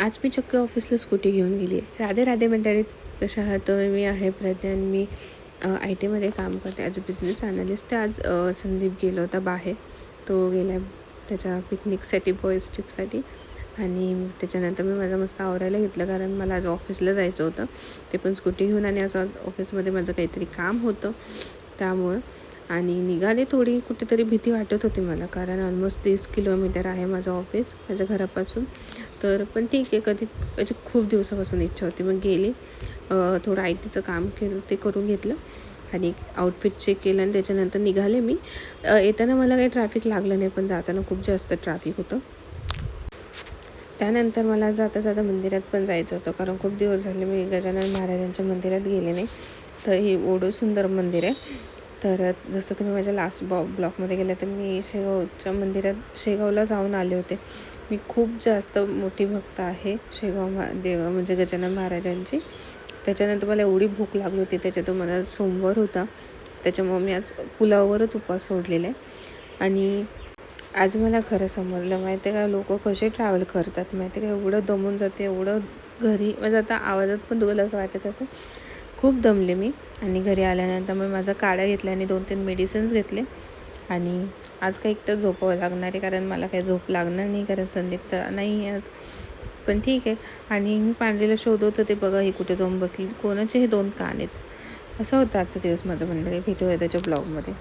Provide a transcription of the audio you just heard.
आज मी चक्क ऑफिसला स्कूटी घेऊन गेली आहे. राधे राधे मंडळी, कशा आहात? मी आहे प्रज्ञा आणि मी आय टीमध्ये काम करते ॲज अ बिझनेस ॲनालिस्ट. आज संदीप गेला होता बाहेर. तो गेला त्याच्या पिकनिकसाठी, बॉईज ट्रिपसाठी. आणि त्याच्यानंतर मी माझं मस्त आवरायला घेतलं, कारण मला आज ऑफिसला जायचं होतं, ते पण स्कूटी घेऊन. आणि आज ऑफिसमध्ये माझं काहीतरी काम होतं त्यामुळं. आणि निघाले. थोडी कुठेतरी भीती वाटत होती मला, कारण ऑलमोस्ट 30 किलोमीटर आहे माझं ऑफिस माझ्या घरापासून. तर पण ठीक आहे, म्हणजे खूप दिवसापासून इच्छा होती. मग गेली, थोडं आय टीचं काम केलं, ते करून घेतलं आणि आउटफिट चेक केलं आणि त्याच्यानंतर निघाले मी. येताना मला काही ट्रॅफिक लागलं नाही, पण जाताना खूप जास्त ट्रॅफिक होतं. त्यानंतर मला जाता जाता मंदिरात पण जायचं होतं, कारण खूप दिवस झाले मी गजानन महाराजांच्या मंदिरात गेले नाही. तर हे एवढं सुंदर मंदिर आहे. तर जसं तुम्ही माझ्या लास्ट ब्लॉगमध्ये गेलं, तर मी शेगावच्या मंदिरात शेगावला जाऊन आले होते. मी खूप जास्त मोठी भक्त आहे देव म्हणजे गजानन महाराजांची. त्याच्यानंतर मला एवढी भूक लागली होती, त्याच्यातून मला सोमवार होता, त्याच्यामुळे मी आज पुलाववरच उपवास सोडलेला आहे. आणि आज मला खरं समजलं, माहिती आहे का, लोक कसे ट्रॅव्हल करतात माहिती आहे का. एवढं दमून जाते, एवढं घरी म्हणजे आता आवाजात पण तुम्हाला असं वाटत असं खूप दमले मी. आणि घरी आल्यानंतर मग माझा काढा घेतला आणि 2-3 मेडिसिन्स घेतले. आणि आज काही एकटं झोपावं लागणार आहे, कारण मला काही झोप लागणार नाही, कारण संदीप तर नाही आहे आज. पण ठीक आहे. आणि मी पांढरीला शोधत होते, बघा ही कुठे जाऊन बसली, कोणाचे हे 2 कान आहेत. असं होतं आजचा दिवस माझं मंडळी. भेटूया त्याच्या ब्लॉगमध्ये.